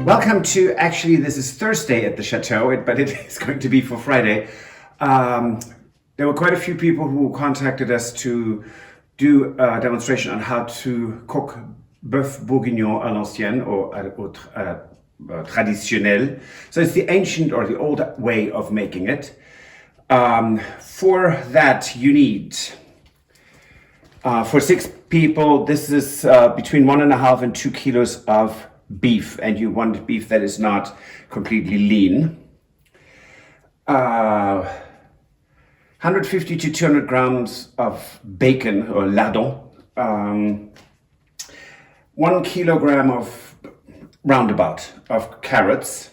Welcome to, actually, this is Thursday at the Chateau, but it is going to be for Friday. There were quite a few people who contacted us to do a demonstration on how to cook Boeuf Bourguignon à l'ancienne, or traditionnel. So it's the ancient or the old way of making it. For that, you need, for 6 people, this is between 1.5 and 2 kilos of beef, and you want beef that is not completely lean. 150 to 200 grams of bacon or lardon. 1 kilogram of roundabout of carrots.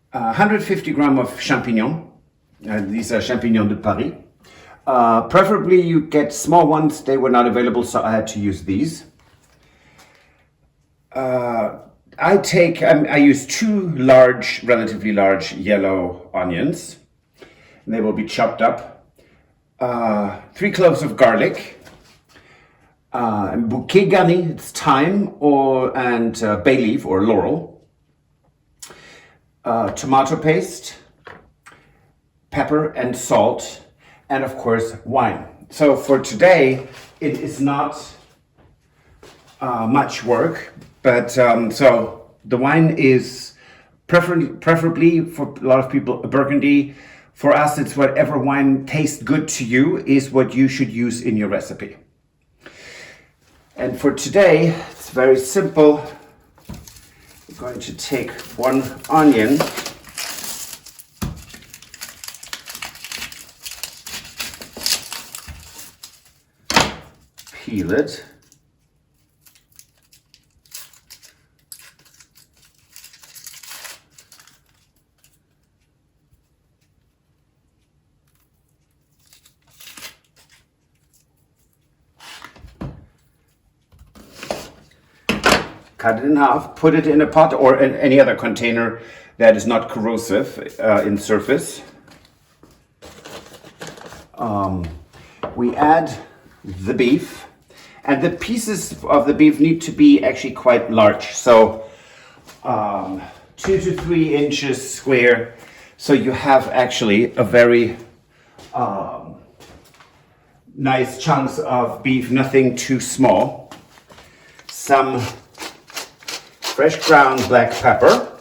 150 grams of champignons. These are champignons de Paris. Preferably you get small ones. They were not available, so I had to use these. I use 2 relatively large yellow onions. And they will be chopped up. 3 cloves of garlic. Bouquet garni, it's thyme and bay leaf or laurel. Tomato paste, pepper and salt, and of course wine. So for today, it is not much work, but so the wine is preferably for a lot of people a Burgundy. For us, it's whatever wine tastes good to you is what you should use in your recipe. And for today, it's very simple. We're going to take 1 onion, peel it, cut it in half, put it in a pot or in any other container that is not corrosive in surface. We add the beef, and the pieces of the beef need to be actually quite large, so 2 to 3 inches square, so you have actually a very nice chunks of beef, nothing too small. Some fresh ground black pepper,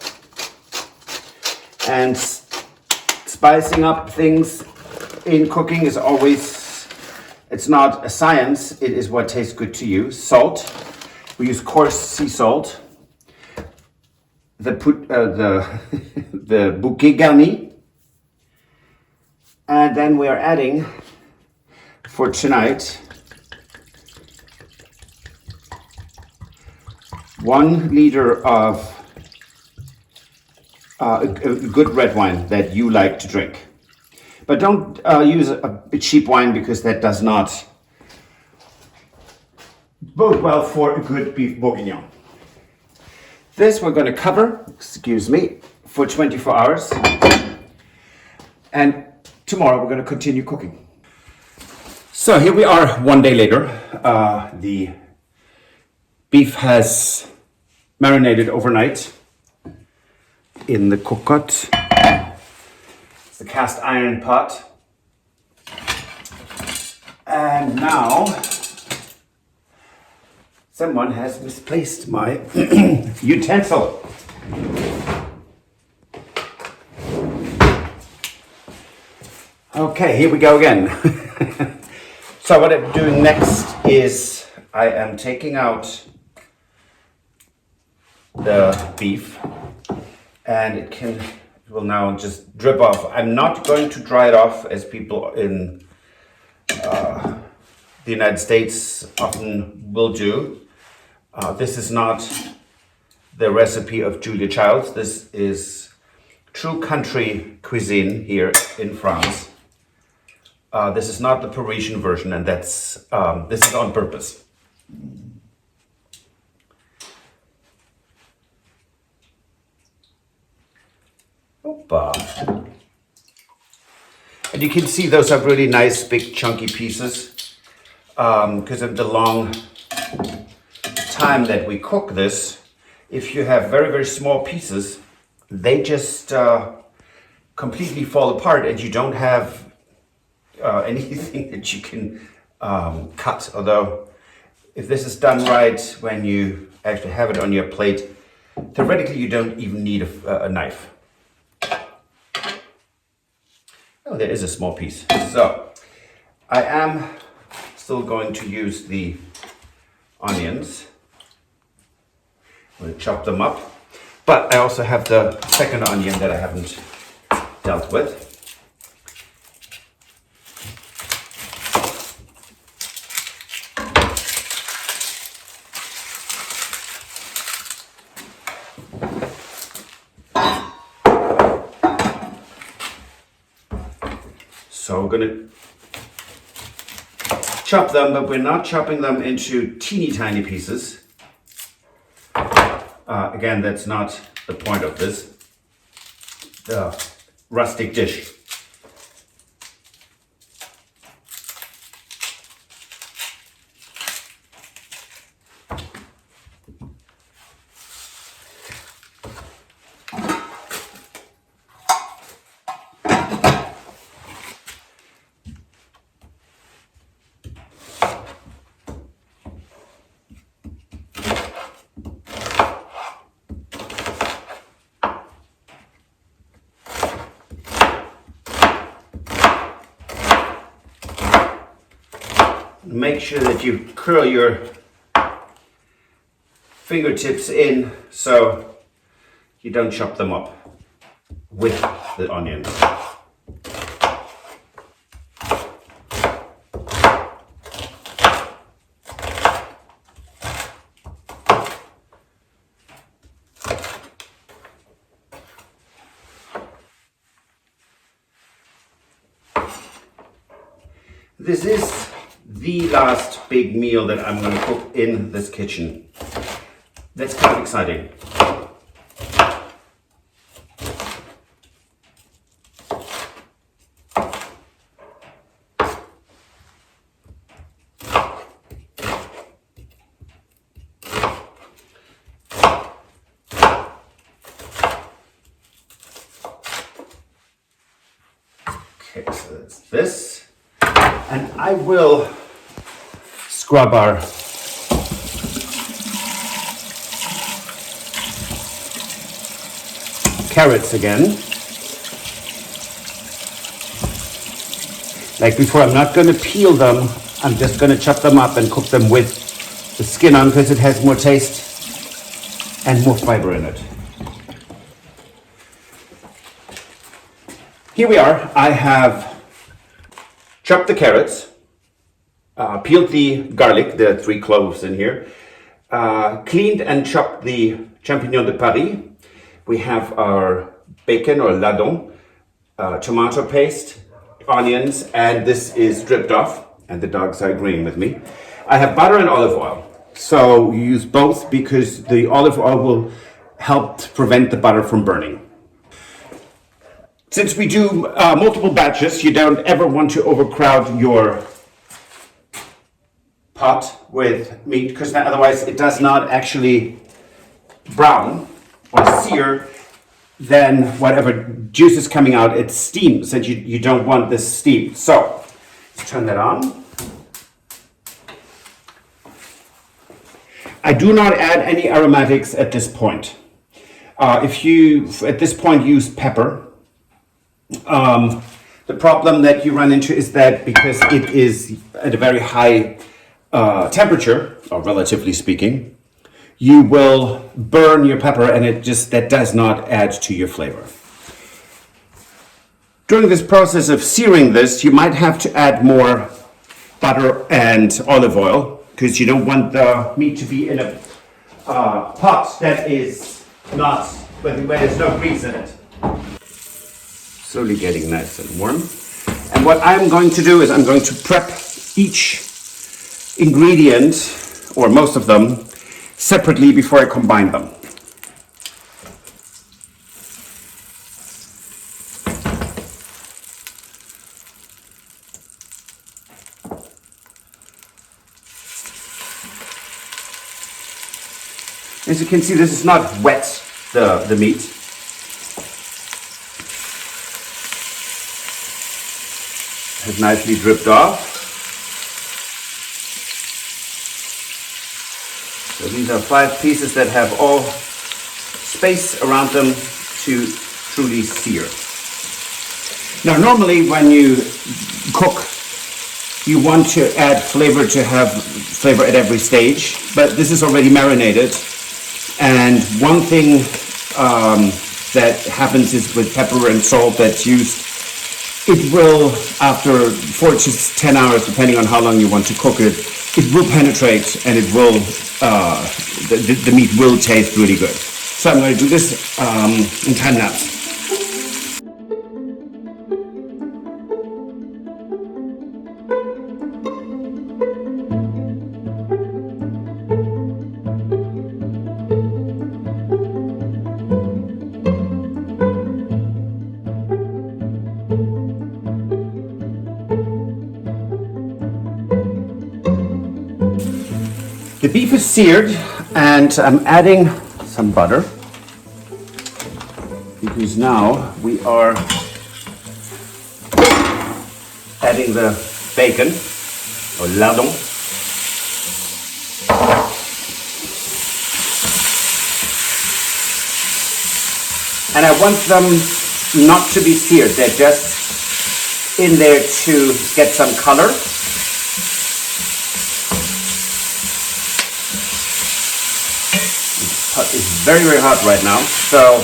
and spicing up things in cooking is always, it's not a science, it is what tastes good to you. Salt, we use coarse sea salt, the bouquet garni, and then we are adding for tonight 1 liter of a good red wine that you like to drink. But don't use a cheap wine, because that does not bode well for a good beef bourguignon. This we're going to cover, for 24 hours. And tomorrow we're going to continue cooking. So here we are 1 day later. The beef has marinated overnight in the cocotte. It's a cast iron pot. And now someone has misplaced my utensil. Okay, here we go again. So what I'm doing next is I am taking out the beef, and it will now just drip off. I'm not going to dry it off as people in the United States often will do. This is not the recipe of Julia Childs. This is true country cuisine here in France. This is not the Parisian version, and this is on purpose. Opa. And you can see those are really nice, big, chunky pieces. Because of the long time that we cook this, if you have very, very small pieces, they just completely fall apart and you don't have anything that you can cut. Although, if this is done right, when you actually have it on your plate, theoretically you don't even need a knife. Oh, there is a small piece. So, I am still going to use the onions. I'm going to chop them up. But I also have the second onion that I haven't dealt with. So we're going to chop them, but we're not chopping them into teeny tiny pieces. Again, that's not the point of this rustic dish. Make sure that you curl your fingertips in so you don't chop them up with the onions. This is the last big meal that I'm going to cook in this kitchen. That's kind of exciting. Okay, so that's this. And I will scrub our carrots again. Like before, I'm not going to peel them. I'm just going to chop them up and cook them with the skin on because it has more taste and more fiber in it. Here we are. I have chopped the carrots, peeled the garlic, the 3 cloves in here, cleaned and chopped the champignon de Paris. We have our bacon or lardon, tomato paste, onions, and this is dripped off, and the dogs are agreeing with me. I have butter and olive oil. So you use both because the olive oil will help to prevent the butter from burning. Since we do multiple batches, you don't ever want to overcrowd your pot with meat because otherwise it does not actually brown or sear. Then whatever juice is coming out, it steams and you don't want this steam. So let's turn that on. I do not add any aromatics at this point. If you, at this point, use pepper, the problem that you run into is that because it is at a very high temperature, or relatively speaking, you will burn your pepper and that does not add to your flavor. During this process of searing this, you might have to add more butter and olive oil because you don't want the meat to be in a pot that is not, where there's no grease in it. Slowly getting nice and warm. And what I'm going to do is I'm going to prep each ingredient, or most of them, separately before I combine them. As you can see, this is not wet, the meat. Has nicely dripped off. So these are 5 pieces that have all space around them to truly sear. Now normally when you cook, you want to add flavor to have flavor at every stage, but this is already marinated. And one thing that happens is with pepper and salt that's used, it will, after 4 to 10 hours, depending on how long you want to cook it, it will penetrate and it will, the meat will taste really good. So I'm going to do this in time lapse. The beef is seared and I'm adding some butter because now we are adding the bacon or lardon. And I want them not to be seared, they're just in there to get some color. It's very, very hot right now, so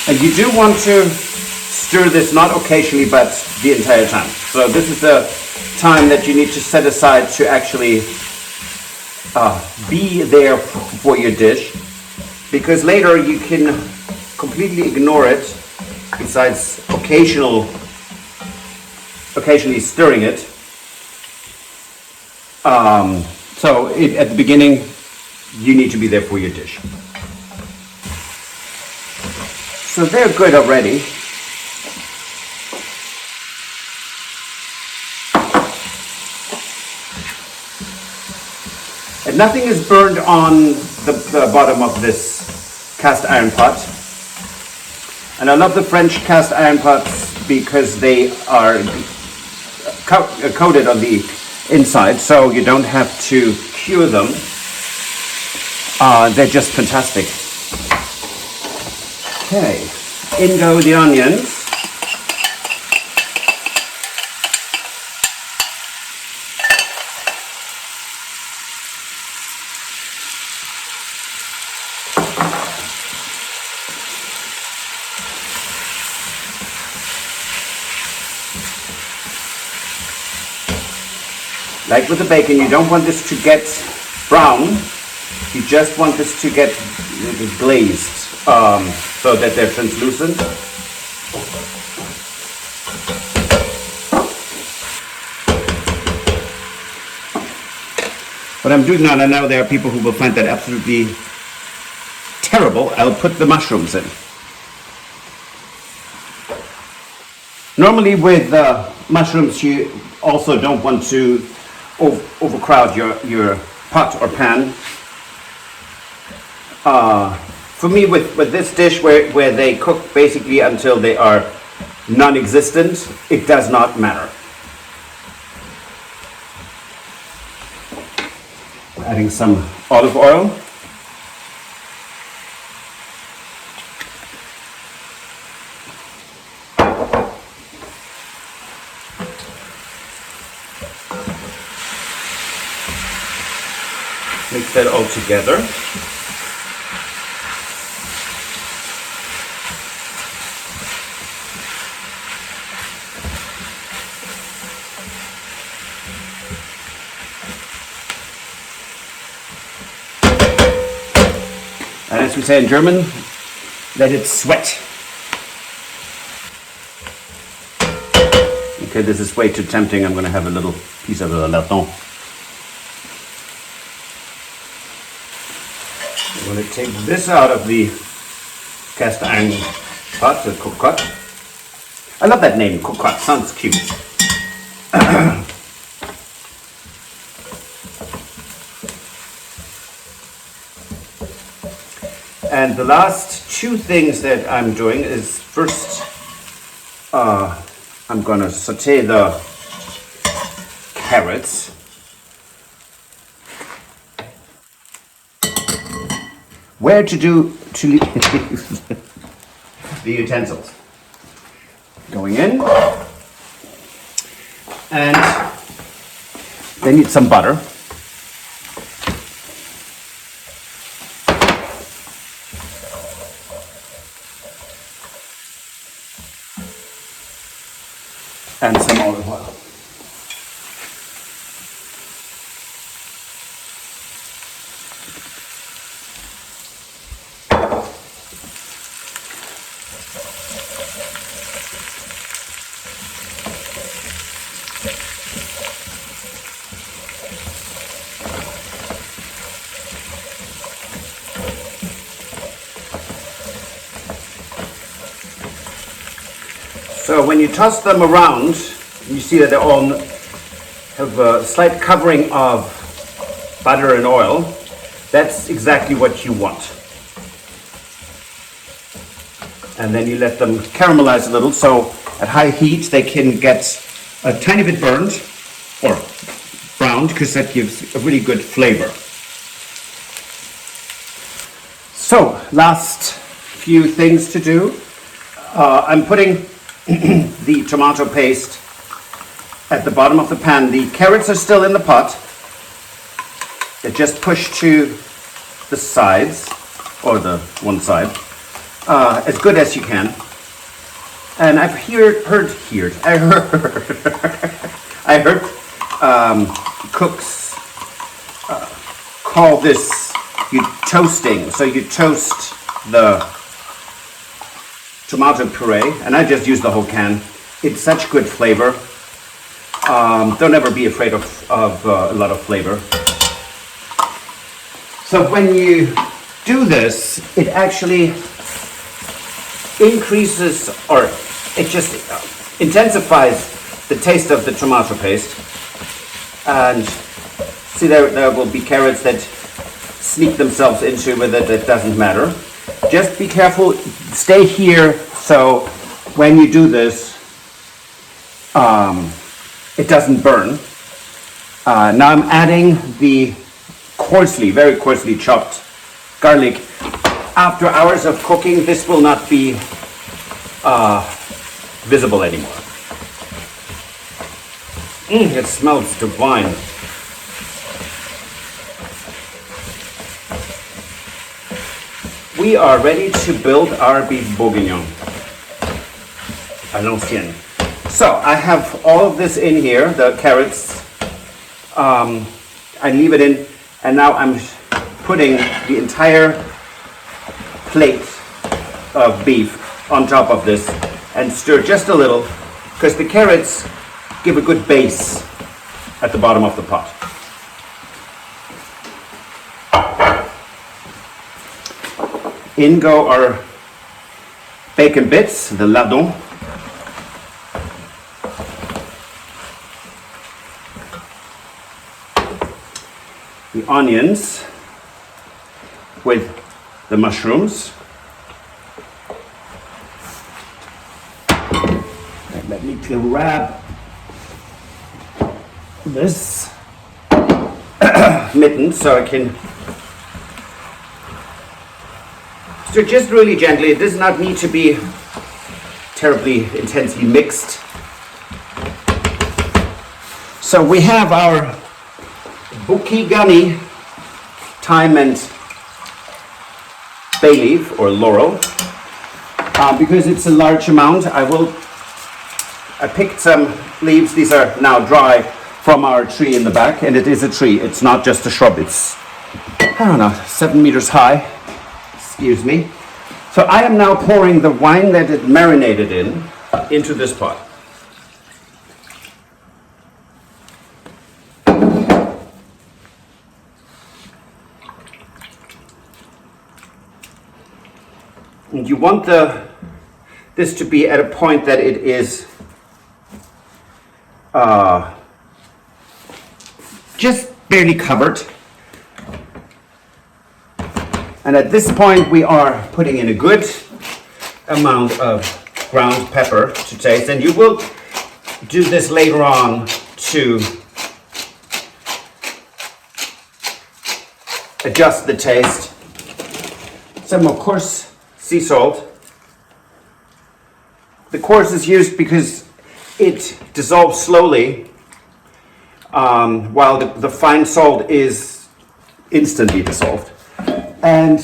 and you do want to stir this not occasionally but the entire time. So this is the time that you need to set aside to actually be there for your dish, because later you can completely ignore it besides occasionally stirring it. So at the beginning you need to be there for your dish. So they're good already. And nothing is burned on the bottom of this cast iron pot. And I love the French cast iron pots because they are coated on the inside, so you don't have to cure them. They're just fantastic. Okay, in go the onions. Like with the bacon, you don't want this to get brown, you just want this to get glazed, so that they're translucent. What I'm doing now, and I know there are people who will find that absolutely terrible, I'll put the mushrooms in. Normally with mushrooms you also don't want to overcrowd your pot or pan. For me, with this dish where they cook basically until they are non-existent, it does not matter. Adding some olive oil. Mix that all together. And as we say in German, let it sweat. Okay, this is way too tempting. I'm going to have a little piece of the lardon. I'm going to take this out of the cast iron pot, the cocotte. I love that name, cocotte, sounds cute. And the last two things that I'm doing is first, I'm gonna saute the carrots. Where to leave the utensils. Going in, and they need some butter. And some olive oil. So when you toss them around, you see that they all have a slight covering of butter and oil. That's exactly what you want. And then you let them caramelize a little, so at high heat they can get a tiny bit burned or browned, because that gives a really good flavor. So, last few things to do. I'm putting the tomato paste at the bottom of the pan. The carrots are still in the pot. They just push to the sides, or the one side, as good as you can. And I've heard cooks call this toasting. So you toast the tomato puree, and I just use the whole can. It's such good flavor. Don't ever be afraid of a lot of flavor. So when you do this, it actually increases, or it just intensifies the taste of the tomato paste. And see, there will be carrots that sneak themselves into with it. It doesn't matter. Just be careful, stay here, so when you do this, it doesn't burn. Now I'm adding the very coarsely chopped garlic. After hours of cooking, this will not be visible anymore. It smells divine. We are ready to build our beef bourguignon. À l'ancienne. So I have all of this in here, the carrots. I leave it in, and now I'm putting the entire plate of beef on top of this and stir just a little, because the carrots give a good base at the bottom of the pot. In go our bacon bits, the lardon. The onions with the mushrooms. And let me grab this mitten so I can stir just really gently. It does not need to be terribly intensely mixed. So we have our bourguignon, thyme and bay leaf or laurel. Because it's a large amount, I picked some leaves. These are now dry from our tree in the back, and it is a tree. It's not just a shrub. It's, I don't know, 7 meters high. Excuse me. So I am now pouring the wine that it marinated in into this pot. And you want this to be at a point that it is just barely covered. And at this point we are putting in a good amount of ground pepper to taste, and you will do this later on to adjust the taste. Some, of course, sea salt. The coarse is used because it dissolves slowly, while the fine salt is instantly dissolved. And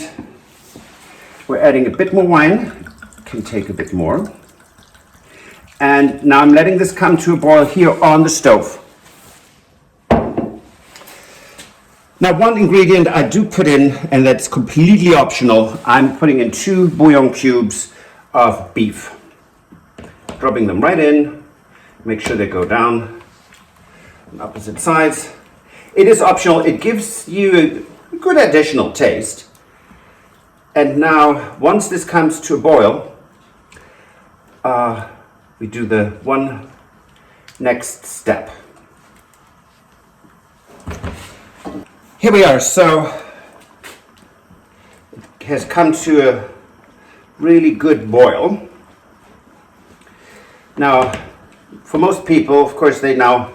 we're adding a bit more wine, can take a bit more. And now I'm letting this come to a boil here on the stove. Now, one ingredient I do put in, and that's completely optional, I'm putting in 2 bouillon cubes of beef. Dropping them right in, make sure they go down on opposite sides. It is optional, it gives you a good additional taste. And now, once this comes to a boil, we do the one next step. Here we are, so it has come to a really good boil. Now, for most people, of course, they now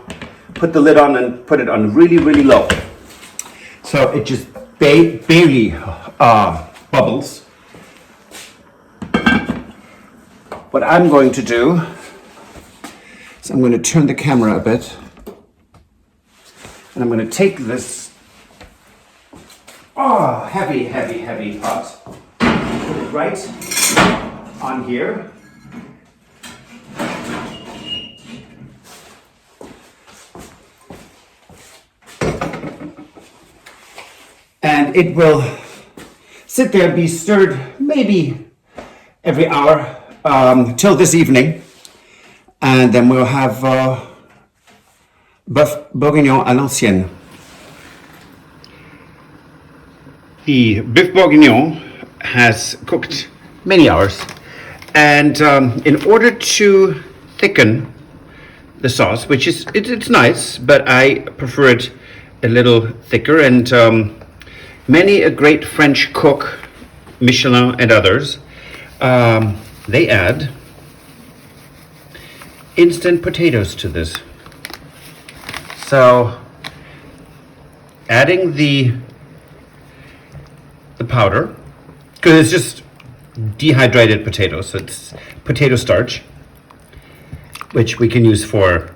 put the lid on and put it on really, really low. So it just barely bubbles. What I'm going to do is I'm going to turn the camera a bit, and I'm going to take this heavy pot, put it right on here. And it will sit there and be stirred maybe every hour till this evening. And then we'll have Boeuf Bourguignon à l'ancienne. The Boeuf Bourguignon has cooked many hours, and in order to thicken the sauce, which is it's nice, but I prefer it a little thicker, and many a great French cook, Michelin and others, they add instant potatoes to this. So adding the powder, because it's just dehydrated potatoes, so it's potato starch, which we can use for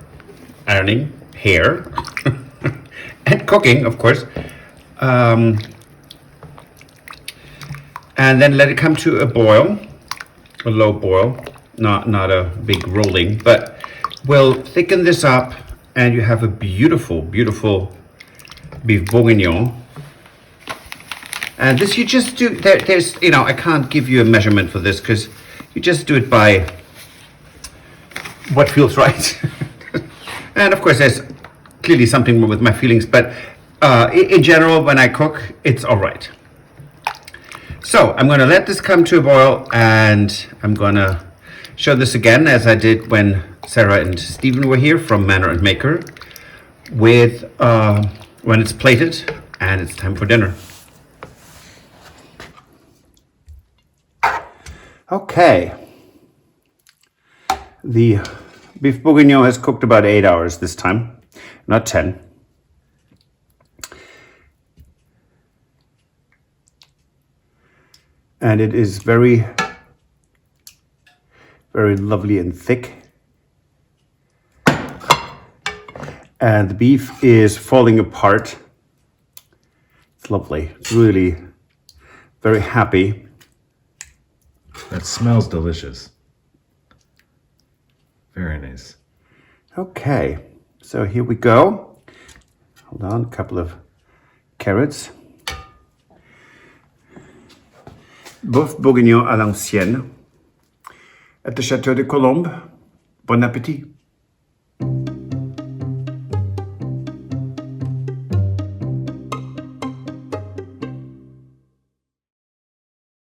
ironing, hair, and cooking, of course. And then let it come to a boil, a low boil, not a big rolling, but we'll thicken this up, and you have a beautiful, beautiful beef bourguignon. And this you just do, there's, I can't give you a measurement for this, because you just do it by what feels right. And of course, there's clearly something wrong with my feelings, but in general, when I cook, it's all right. So I'm going to let this come to a boil, and I'm going to show this again as I did when Sarah and Stephen were here from Manor and Maker, with when it's plated and it's time for dinner. Okay, the beef bourguignon has cooked about 8 hours this time, not 10. And it is very, very lovely and thick. And the beef is falling apart. It's lovely, really very happy. That smells delicious. Very nice. Okay, so here we go. Hold on, a couple of carrots. Boeuf Bourguignon à l'ancienne at the Château de Colombe. Bon appétit.